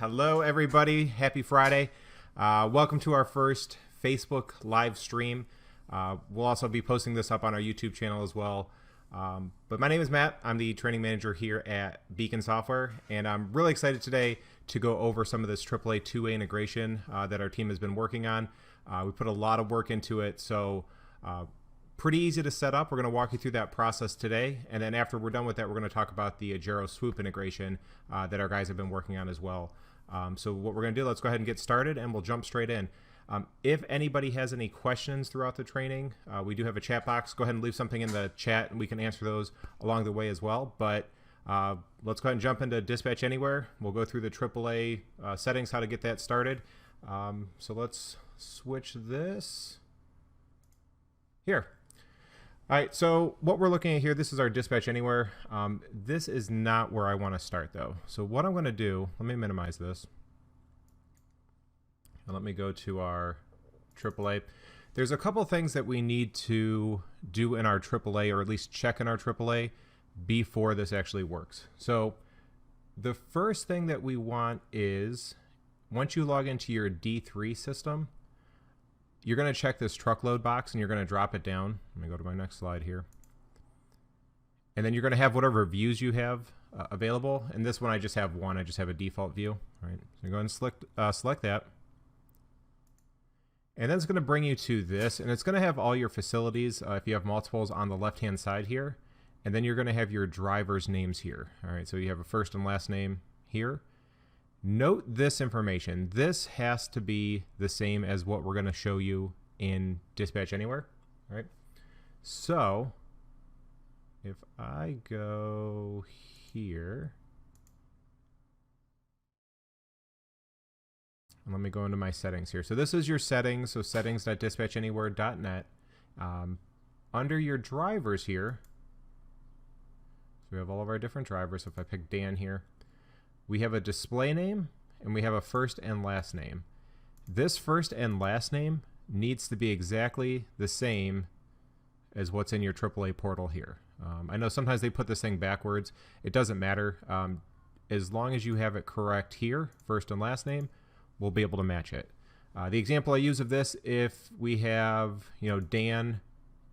Hello, everybody. Happy Friday. Welcome to our first Facebook live stream. We'll also be posting this up on our YouTube channel as well. But my name is Matt. I'm the training manager here at Beacon Software, and I'm really excited today to go over some of this AAA two-way integration that our team has been working on. We put a lot of work into it, so pretty easy to set up. We're going to walk you through that process today, and then after we're done with that, we're going to talk about the Swoope integration that our guys have been working on as well. So what we're going to do, let's go ahead and get started, and we'll jump straight in. If anybody has any questions throughout the training, we do have a chat box. Go ahead and leave something in the chat, and we can answer those along the way as well. But let's go ahead and jump into Dispatch Anywhere. We'll go through the AAA settings, how to get that started. So let's switch this here. All right, so what we're looking at here, this is our Dispatch Anywhere. This is not where I want to start, though. So what I'm going to do, let me minimize this. And let me go to our AAA. There's a couple things that we need to do in our AAA, or at least check in our AAA, before this actually works. So the first thing that we want is, once you log into your D3 system, you're going to check this truckload box and you're going to drop it down. Let me go to my next slide here. And then you're going to have whatever views you have available. And this one, I just have one. I just have a default view. All right, so go ahead and select that. And then it's going to bring you to this, and it's going to have all your facilities, if you have multiples, on the left-hand side here. And then you're going to have your driver's names here. All right, so you have a first and last name here. Note this information. This has to be the same as what we're going to show you in Dispatch Anywhere. All right, so if I go here, and let me go into my settings here. So this is your settings, so settings.dispatchanywhere.net. Under your drivers here, so we have all of our different drivers. So if I pick Dan here, we have a display name and we have a first and last name. This first and last name needs to be exactly the same as what's in your AAA portal here. I know sometimes they put this thing backwards. It doesn't matter. As long as you have it correct here, first and last name, we'll be able to match it. The example I use of this, if we have, Dan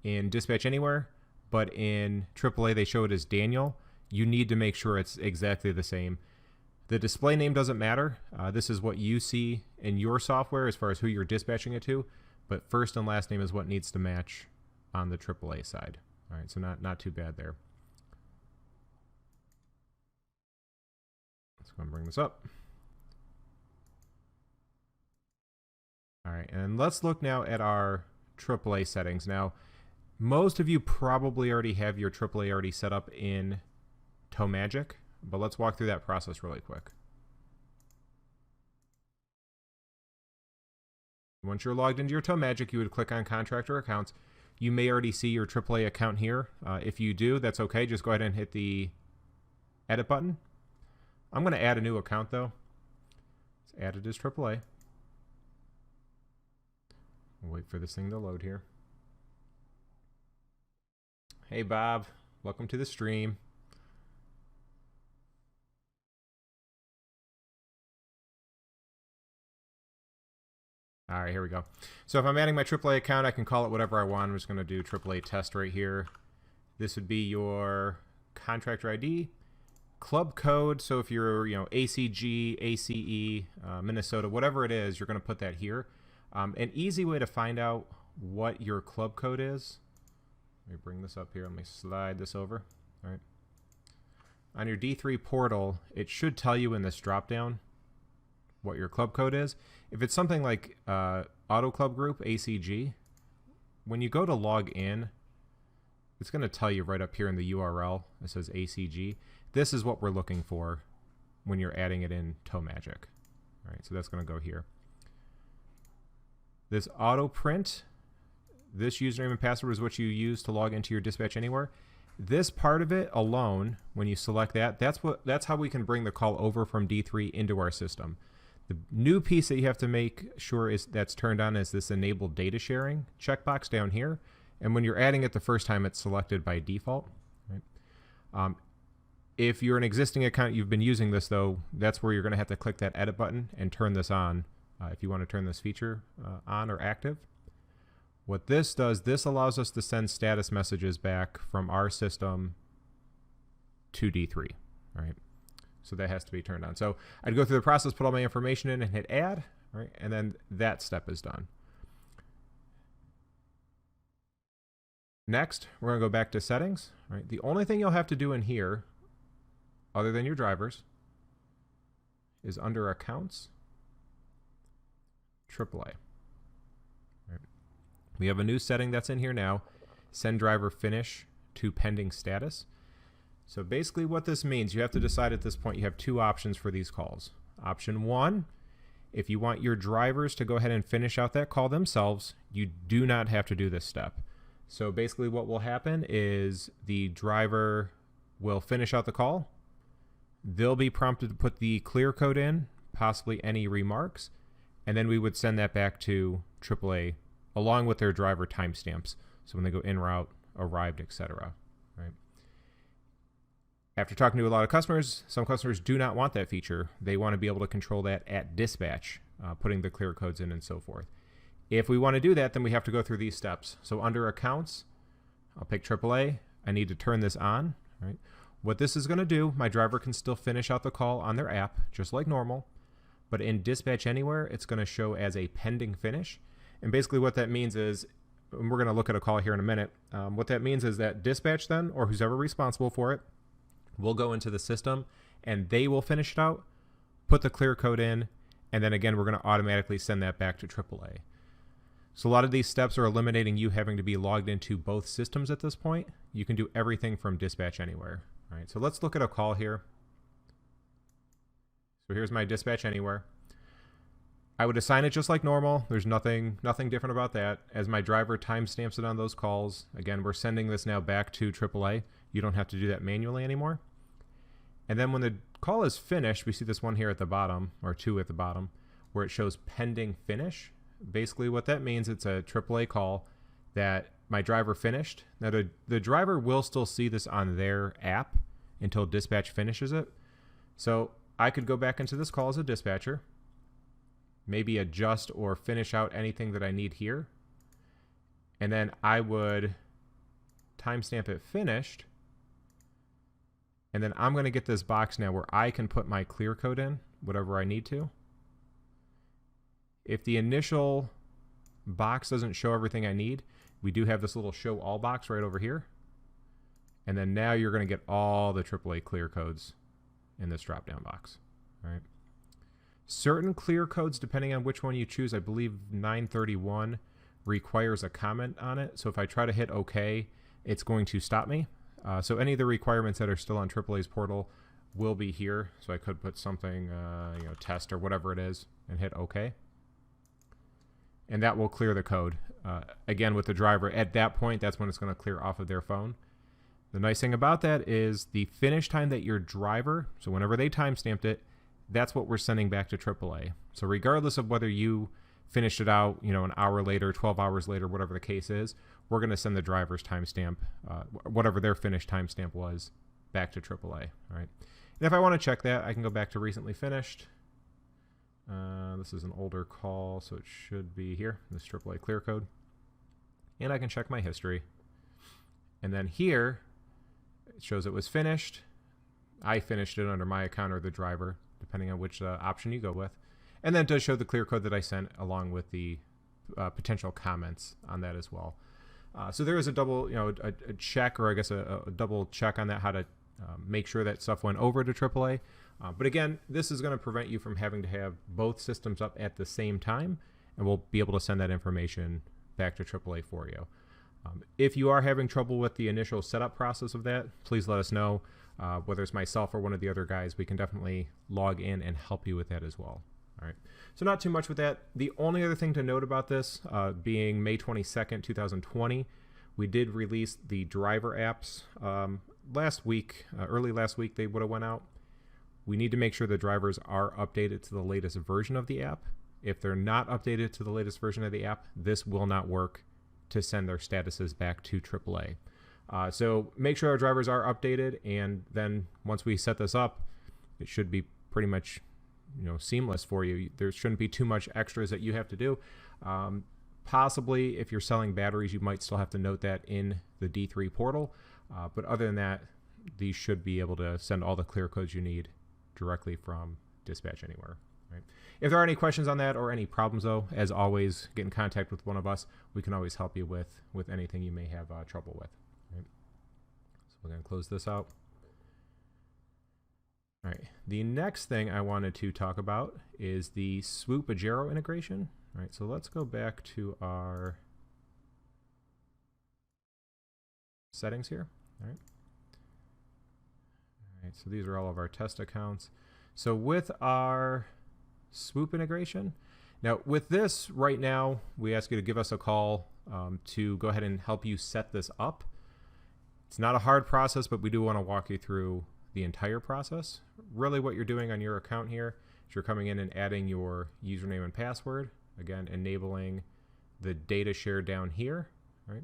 in Dispatch Anywhere, but in AAA they show it as Daniel, you need to make sure it's exactly the same. The display name doesn't matter. This is what you see in your software as far as who you're dispatching it to, but first and last name is what needs to match on the AAA side. All right, so not too bad there. Let's go and bring this up. All right, and let's look now at our AAA settings. Now, most of you probably already have your AAA already set up in TowMagic, but let's walk through that process really quick. Once you're logged into your TowMagic, you would click on Contractor Accounts. You may already see your AAA account here. If you do, that's okay. Just go ahead and hit the Edit button. I'm going to add a new account, though. Let's add it as AAA. We'll wait for this thing to load here. Hey, Bob. Welcome to the stream. All right, here we go. So if I'm adding my AAA account, I can call it whatever I want. I'm just going to do AAA test right here. This would be your contractor ID, club code. So if you're, ACG, ACE, Minnesota, whatever it is, you're going to put that here. An easy way to find out what your club code is, let me bring this up here. Let me slide this over. All right. On your D3 portal, it should tell you in this dropdown what your club code is. If it's something like Auto Club Group, ACG, when you go to log in, it's going to tell you right up here in the URL. It says ACG. This is what we're looking for when you're adding it in TowMagic. All right, so that's going to go here. This auto print, this username and password is what you use to log into your Dispatch Anywhere. This part of it alone, when you select that, that's how we can bring the call over from D3 into our system. The new piece that you have to make sure is that's turned on is this enable data sharing checkbox down here. And when you're adding it the first time, it's selected by default. Right? If you're an existing account, you've been using this though, that's where you're going to have to click that edit button and turn this on if you want to turn this feature on or active. What this does, this allows us to send status messages back from our system to D3, right? So that has to be turned on. So I'd go through the process, put all my information in and hit add, right? And then that step is done. Next, we're going to go back to settings, right? The only thing you'll have to do in here, other than your drivers, is under accounts, AAA. Right. We have a new setting that's in here now, send driver finish to pending status. So basically what this means, you have to decide at this point, you have two options for these calls. Option one, if you want your drivers to go ahead and finish out that call themselves, you do not have to do this step. So basically what will happen is the driver will finish out the call. They'll be prompted to put the clear code in, possibly any remarks, and then we would send that back to AAA along with their driver timestamps. So when they go en route, arrived, etc. Right? After talking to a lot of customers, some customers do not want that feature. They want to be able to control that at dispatch, putting the clear codes in and so forth. If we want to do that, then we have to go through these steps. So under accounts, I'll pick AAA. I need to turn this on. Right? What this is going to do, my driver can still finish out the call on their app, just like normal. But in Dispatch Anywhere, it's going to show as a pending finish. And basically what that means is, and we're going to look at a call here in a minute, what that means is that Dispatch then, or who's ever responsible for it, will go into the system and they will finish it out, put the clear code in, and then again, we're going to automatically send that back to AAA. So a lot of these steps are eliminating you having to be logged into both systems at this point. You can do everything from Dispatch Anywhere. All right, so let's look at a call here. So here's my Dispatch Anywhere. I would assign it just like normal. There's nothing different about that. As my driver timestamps it on those calls, again, we're sending this now back to AAA. You don't have to do that manually anymore. And then when the call is finished, we see this one here at the bottom, or two at the bottom, where it shows pending finish. Basically what that means, it's a AAA call that my driver finished. Now the driver will still see this on their app until dispatch finishes it. So I could go back into this call as a dispatcher, maybe adjust or finish out anything that I need here. And then I would timestamp it finished. And then I'm going to get this box now where I can put my clear code in, whatever I need to. If the initial box doesn't show everything I need, we do have this little show all box right over here. And then now you're going to get all the AAA clear codes in this drop down box. All right. Certain clear codes, depending on which one you choose, I believe 931 requires a comment on it. So if I try to hit OK, it's going to stop me. So any of the requirements that are still on AAA's portal will be here. So I could put something, test or whatever it is, and hit OK. And that will clear the code. Again, with the driver, at that point, that's when it's going to clear off of their phone. The nice thing about that is the finish time that your driver, so whenever they timestamped it, that's what we're sending back to AAA. So regardless of whether you finished it out, an hour later, 12 hours later, whatever the case is, we're going to send the driver's timestamp, whatever their finished timestamp was, back to AAA. All right. And if I want to check that, I can go back to recently finished. This is an older call, so it should be here, this AAA clear code. And I can check my history. And then here, it shows it was finished. I finished it under my account or the driver, depending on which option you go with. And then it does show the clear code that I sent along with the potential comments on that as well. So there is a double, a check, or I guess a double check on that, how to make sure that stuff went over to AAA. But again, this is going to prevent you from having to have both systems up at the same time, and we'll be able to send that information back to AAA for you. If you are having trouble with the initial setup process of that, please let us know. Whether it's myself or one of the other guys, we can definitely log in and help you with that as well. All right. So not too much with that. The only other thing to note about this, being May 22nd, 2020, we did release the driver apps last week. Early last week, they would have went out. We need to make sure the drivers are updated to the latest version of the app. If they're not updated to the latest version of the app, this will not work to send their statuses back to AAA. So make sure our drivers are updated, and then once we set this up, it should be pretty much seamless for you. There shouldn't be too much extras that you have to do. Possibly if you're selling batteries, you might still have to note that in the D3 portal. But other than that, these should be able to send all the clear codes you need directly from Dispatch Anywhere. Right? If there are any questions on that or any problems, though, as always, get in contact with one of us. We can always help you with anything you may have trouble with. Right? So we're going to close this out. All right. The next thing I wanted to talk about is the Swoope Pajero integration. All right, so let's go back to our settings here. All right. All right, so these are all of our test accounts. So with our Swoope integration, now with this right now, we ask you to give us a call to go ahead and help you set this up. It's not a hard process, but we do want to walk you through the entire process. Really what you're doing on your account here is you're coming in and adding your username and password. Again, enabling the data share down here, right?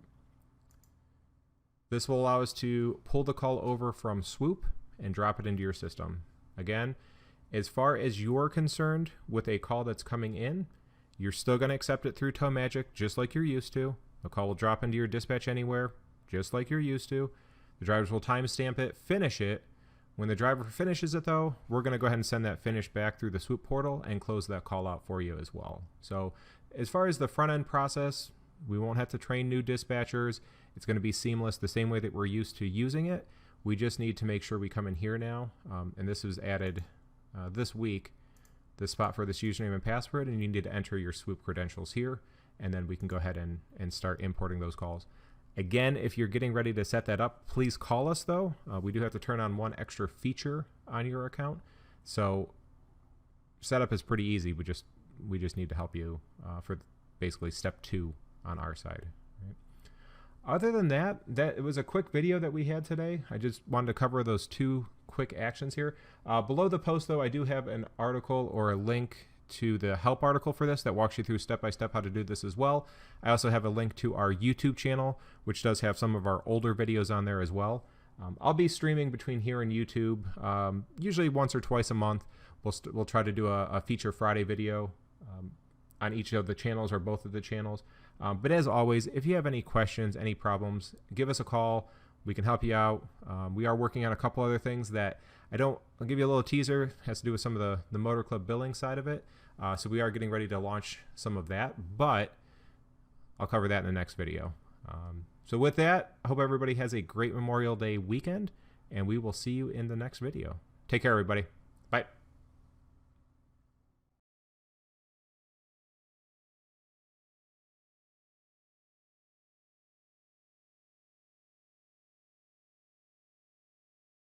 This will allow us to pull the call over from Swoope and drop it into your system. Again, as far as you're concerned with a call that's coming in, you're still going to accept it through TowMagic just like you're used to. The call will drop into your Dispatch Anywhere just like you're used to. The drivers will timestamp it, finish it. When the driver finishes it, though, we're going to go ahead and send that finish back through the Swoope portal and close that call out for you as well. So as far as the front end process, we won't have to train new dispatchers. It's going to be seamless the same way that we're used to using it. We just need to make sure we come in here now, and this was added this week, this spot for this username and password, and you need to enter your Swoope credentials here, and then we can go ahead and start importing those calls. Again, if you're getting ready to set that up, please call us though. We do have to turn on one extra feature on your account. So setup is pretty easy. We just need to help you for basically step 2 on our side. Right? Other than that, it was a quick video that we had today. I just wanted to cover those 2 quick actions here. Below the post though, I do have an article or a link to the help article for this that walks you through step-by-step how to do this as well. I also have a link to our YouTube channel, which does have some of our older videos on there as well. I'll be streaming between here and YouTube, usually once or twice a month. We'll try to do a Feature Friday video on each of the channels or both of the channels. But as always, if you have any questions, any problems, give us a call. We can help you out. We are working on a couple other things that I'll give you a little teaser. It has to do with some of the Motor Club billing side of it. So we are getting ready to launch some of that, but I'll cover that in the next video. So with that, I hope everybody has a great Memorial Day weekend, and we will see you in the next video. Take care, everybody. Bye.